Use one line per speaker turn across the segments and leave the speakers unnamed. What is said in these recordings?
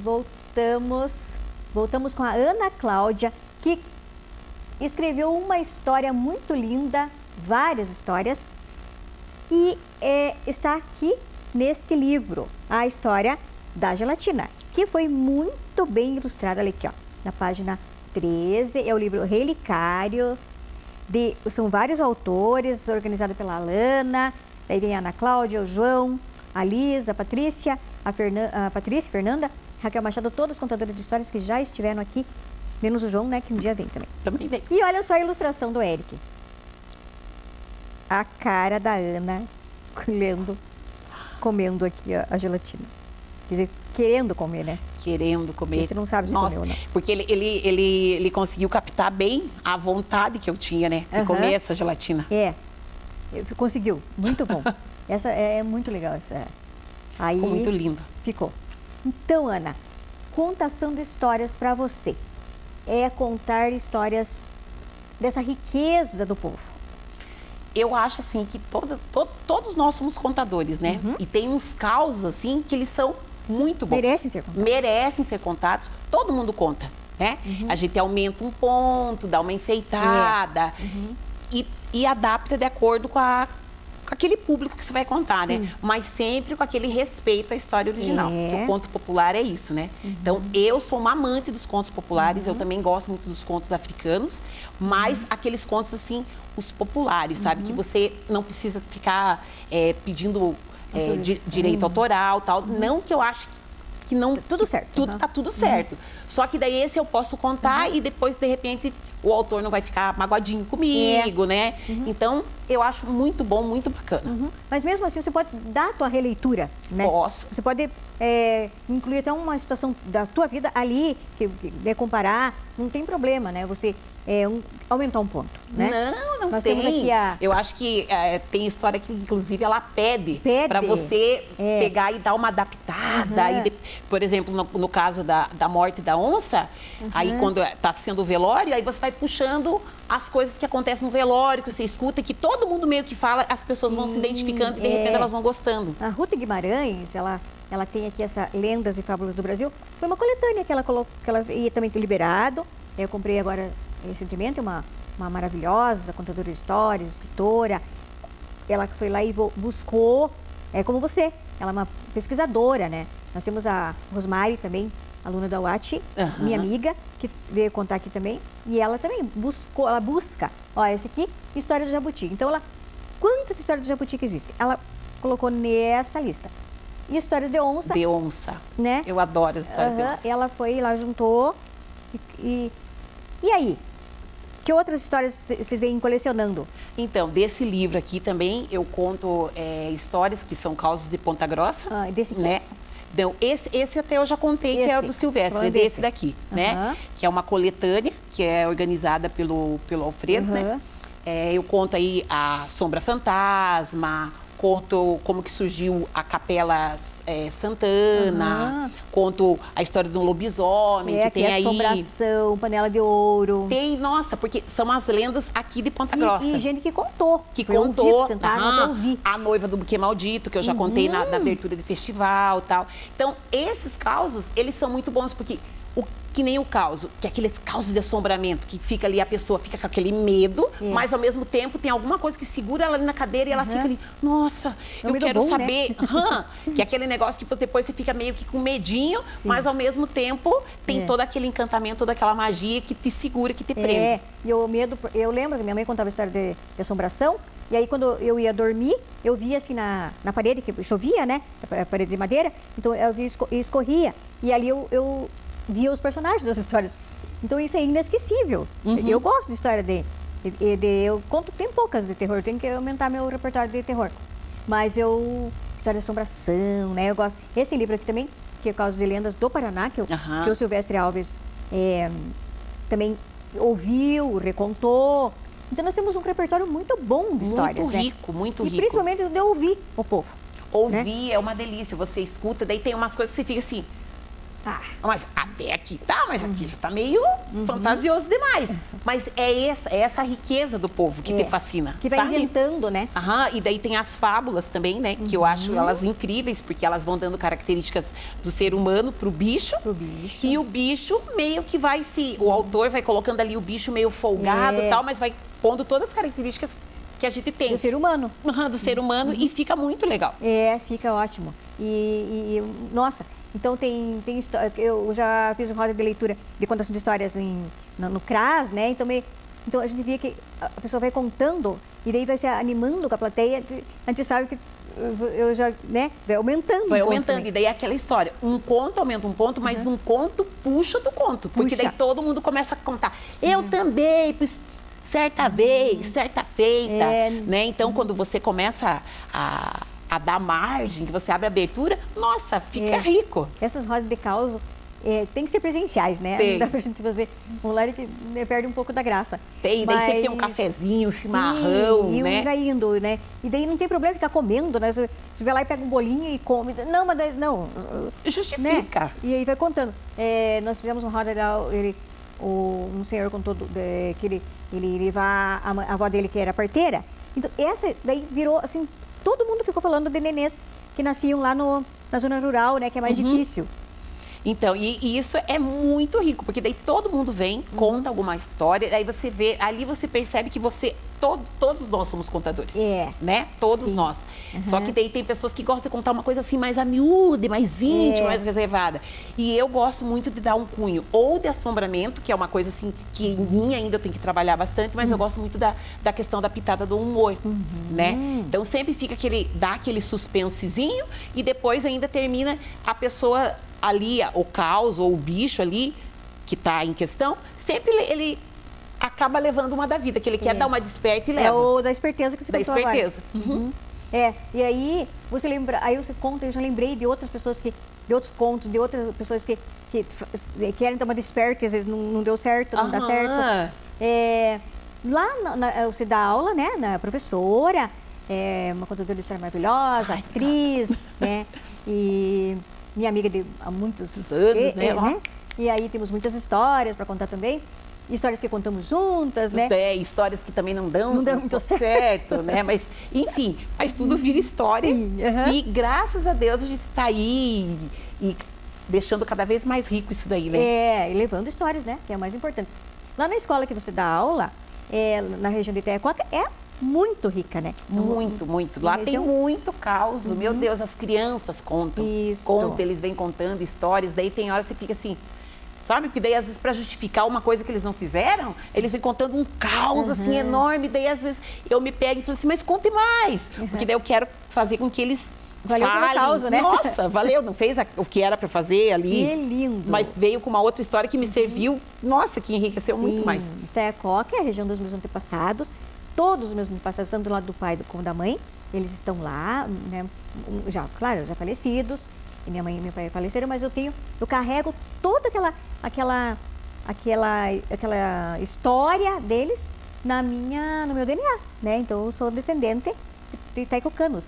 voltamos com a Ana Cláudia, que escreveu uma história muito linda, várias histórias, e está aqui neste livro, a história da gelatina, que foi muito bem ilustrada. Olha aqui, ó, na página 13, é o livro Relicário, são vários autores, organizado pela Alana, daí vem a Ana Cláudia, o João, a Liz, a Patrícia, a Patrícia, Fernanda, Raquel Machado, todas contadoras de histórias que já estiveram aqui, menos o João, né, que um dia vem também.
Também vem.
E olha só a ilustração do Eric. A cara da Ana comendo aqui a gelatina. Quer dizer, querendo comer, né?
Querendo comer.
Você não sabe se
Nossa,
comeu ou não.
porque ele conseguiu captar bem a vontade que eu tinha, né? De comer essa gelatina.
Conseguiu. Muito bom. Essa é muito legal. Aí,
ficou muito linda.
Ficou. Então, Ana, contação de histórias para você. É contar histórias dessa riqueza do povo.
Eu acho, assim, que todos nós somos contadores, né? E tem uns causos, assim, que eles são muito bons.
Merecem ser contados.
Merecem ser contados. Todo mundo conta, né? A gente aumenta um ponto, dá uma enfeitada e adapta de acordo com aquele público que você vai contar, né? Mas sempre com aquele respeito à história original. Porque o conto popular é isso, né? Então, eu sou uma amante dos contos populares, eu também gosto muito dos contos africanos, mas aqueles contos, assim, os populares, sabe? Que você não precisa ficar pedindo direito autoral, tal. Não que eu acho que não...
Tudo certo.
Tá tudo certo. Só que daí esse eu posso contar e depois, de repente, o autor não vai ficar magoadinho comigo, né? Então, eu acho muito bom, muito bacana.
Mas mesmo assim, você pode dar a tua releitura, né?
Posso.
Você pode incluir até uma situação da tua vida ali, que comparar, não tem problema, né? Você aumentar um ponto, né?
Não
Nós
tem.
Temos aqui
Eu acho que tem história que, inclusive, ela pede para você pegar e dar uma adaptada. Por exemplo, no caso da morte da onça, aí quando está sendo o velório, aí você vai puxando as coisas que acontecem no velório, que você escuta, que todo mundo meio que fala, as pessoas vão se identificando e de repente elas vão gostando.
A Ruth Guimarães, ela tem aqui essa Lendas e Fábulas do Brasil, foi uma coletânea que ela colocou, que ela ia também ter liberado. Eu comprei agora recentemente uma maravilhosa contadora de histórias, escritora. Ela foi lá e buscou, como você, ela é uma pesquisadora, né? Nós temos a Rosmari também, aluna da UAT, minha amiga, que veio contar aqui também, e ela também busca, ó, esse aqui, História do Jabuti. Então, quantas histórias do Jabuti que existem? Ela colocou nessa lista. E histórias de onça.
De onça.
Né?
Eu adoro as histórias de onça.
Ela foi lá, juntou, e aí? Que outras histórias vocês vêm colecionando?
Então, desse livro aqui também, eu conto histórias que são causos de Ponta Grossa,
desse
né? Então, esse até eu já contei, que é o do Silvestre, desse daqui, né? Que é uma coletânea, que é organizada pelo Alfredo, né? Eu conto aí a Sombra Fantasma, conto como que surgiu a Capela Santana, conto a história de um lobisomem, que tem aí...
Assombração, Panela de Ouro.
Tem, nossa, porque são as lendas aqui de Ponta Grossa.
E gente que contou.
Que contou,
ouvir.
A Noiva do Buquê Maldito, que eu já contei na abertura de festival e tal. Então, esses causos, eles são muito bons, porque que nem o caos, que é aqueles causos de assombramento, que fica ali, a pessoa fica com aquele medo, mas ao mesmo tempo tem alguma coisa que segura ela ali na cadeira e ela fica ali, nossa, eu quero saber, né? Que é aquele negócio que depois você fica meio que com medinho, mas ao mesmo tempo tem todo aquele encantamento, toda aquela magia que te segura, que te prende.
E o medo, eu lembro que minha mãe contava a história de assombração, e aí quando eu ia dormir, eu via assim na parede, que chovia, né, a parede de madeira, então eu via e escorria, e ali eu via os personagens das histórias. Então isso é inesquecível. Eu gosto de história eu conto, tem poucas de terror, tenho que aumentar meu repertório de terror. Mas história de assombração, né? Eu gosto. Esse livro aqui também, que é Causos de Lendas do Paraná, que o Silvestre Alves também ouviu, recontou. Então nós temos um repertório muito bom de histórias,
muito rico, muito rico.
E principalmente de ouvir o povo.
Ouvir é uma delícia, você escuta, daí tem umas coisas que você fica assim... Mas até aqui tá, mas aqui já tá meio fantasioso demais. Mas é essa riqueza do povo que te fascina,
que vai
sabe?
inventando, né?
E daí tem as fábulas também, né? Que eu acho elas incríveis, porque elas vão dando características do ser humano pro bicho. E o bicho meio que vai o autor vai colocando ali o bicho meio folgado e tal, mas vai pondo todas as características que a gente tem.
Do ser humano.
Do ser humano e fica muito legal.
Fica ótimo. Nossa, então tem história. Eu já fiz uma roda de leitura de contação de histórias no CRAS, né? Então a gente via que a pessoa vai contando e daí vai se animando com a plateia. A gente sabe que eu já, né? Vai aumentando.
Vai aumentando. E daí é aquela história. Um conto aumenta um ponto, mas um conto puxa do conto. Porque daí todo mundo começa a contar. Eu também, certa vez, certa feita. Né? Então, quando você começa a dar margem, que você abre a abertura, nossa, fica rico.
Essas rodas de caos tem que ser presenciais, né?
Tem.
Não dá pra gente fazer online que perde um pouco da graça.
Tem, daí você tem um cafezinho, um chimarrão, né?
E vai indo, né? E daí não tem problema ficar comendo, né? Você vai lá e pega um bolinho e come. Não, mas daí, não.
Justifica.
Né? E aí vai contando. Nós fizemos uma roda, um senhor contou que ele levar a avó dele, que era parteira. Então, essa daí virou, assim, todo mundo ficou falando de nenês que nasciam lá na zona rural, né? Que é mais difícil.
Então, e isso é muito rico, porque daí todo mundo vem, conta alguma história, aí você vê, ali você percebe que todos nós somos contadores, né? Todos nós. Só que daí tem pessoas que gostam de contar uma coisa assim mais a miúde, mais íntima, mais reservada. E eu gosto muito de dar um cunho, ou de assombramento, que é uma coisa assim, que em mim ainda eu tenho que trabalhar bastante, mas eu gosto muito da questão da pitada do humor, né? Então sempre fica dá aquele suspensezinho e depois ainda termina a pessoa ali, o caos ou o bicho ali que está em questão, sempre ele acaba levando uma da vida, que ele quer dar uma desperta e leva.
Ou da esperteza que você contou agora. Da
esperteza.
E aí você lembra, aí você conta, eu já lembrei de outras pessoas de outros contos, de outras pessoas que querem dar uma desperta e às vezes não deu certo, não dá certo. Lá você dá aula, né, na professora, uma contadora de história maravilhosa, atriz, né, e minha amiga há muitos
anos, né?
E aí temos muitas histórias para contar também. Histórias que contamos juntas, né?
Histórias que também não dão muito certo, né? Mas, enfim, mas tudo vira história.
Sim,
E graças a Deus a gente está aí e deixando cada vez mais rico isso daí, né?
E levando histórias, né? Que é o mais importante. Lá na escola que você dá aula, na região de Itaiococa, é muito rica, né?
Muito, muito. Lá tem muito caos. Meu Deus, as crianças contam. Eles vêm contando histórias. Daí tem hora que você fica assim, sabe? Porque daí às vezes para justificar uma coisa que eles não fizeram, eles vêm contando um caos assim enorme. Daí às vezes eu me pego e falo assim, mas conte mais. Porque daí eu quero fazer com que eles falem.
Causa, né?
Nossa, valeu, não fez o que era para fazer ali.
Que lindo.
Mas veio com uma outra história que me serviu. Nossa, que enriqueceu muito mais.
Itaiococa é a região dos meus antepassados. Todos os meus antepassados, tanto do lado do pai como da mãe, eles estão lá, né? Já falecidos. E minha mãe e meu pai faleceram, mas eu carrego toda aquela história deles no meu DNA, né? Então eu sou descendente de itaicocanos.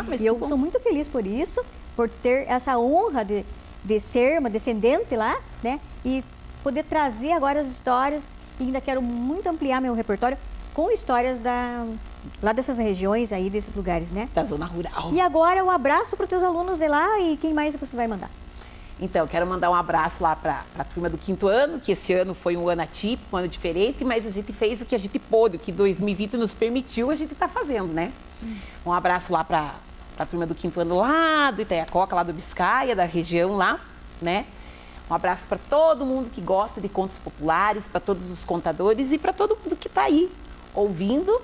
Mas
e eu sou muito feliz por isso, por ter essa honra de ser uma descendente lá, né? E poder trazer agora as histórias, e ainda quero muito ampliar meu repertório com histórias lá dessas regiões aí, desses lugares, né?
Da zona rural.
E agora um abraço para os teus alunos de lá e quem mais você vai mandar?
Então, eu quero mandar um abraço lá para a turma do 5º ano, que esse ano foi um ano atípico, um ano diferente, mas a gente fez o que a gente pôde, o que 2020 nos permitiu, a gente está fazendo, né? Um abraço lá para a turma do 5º ano lá do Itaiococa, lá do Biscaia, da região lá, né? Um abraço para todo mundo que gosta de contos populares, para todos os contadores e para todo mundo que está aí ouvindo,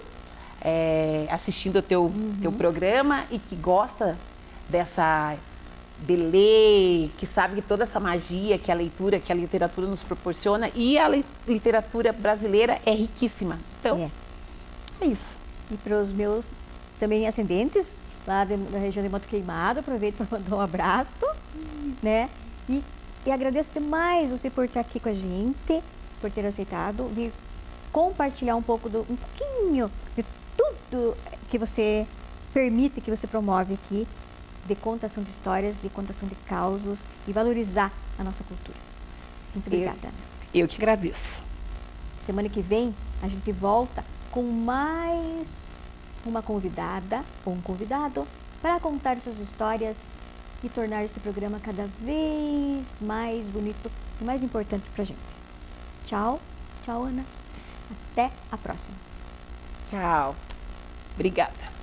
assistindo o teu programa e que gosta de ler, que sabe que toda essa magia que a leitura, que a literatura nos proporciona, e a literatura brasileira é riquíssima. Então, é isso.
E para os meus também ascendentes, lá da região de Mato Queimado, aproveito para mandar um abraço, né? E agradeço demais você por estar aqui com a gente, por ter aceitado vir compartilhar um pouquinho de tudo que você permite, que você promove aqui de contação de histórias, de contação de causos e valorizar a nossa cultura. Muito obrigada, Ana.
Eu que agradeço.
Semana que vem a gente volta com mais uma convidada ou um convidado para contar suas histórias e tornar esse programa cada vez mais bonito e mais importante para a gente. Tchau, tchau, Ana. Até a próxima.
Tchau. Obrigada.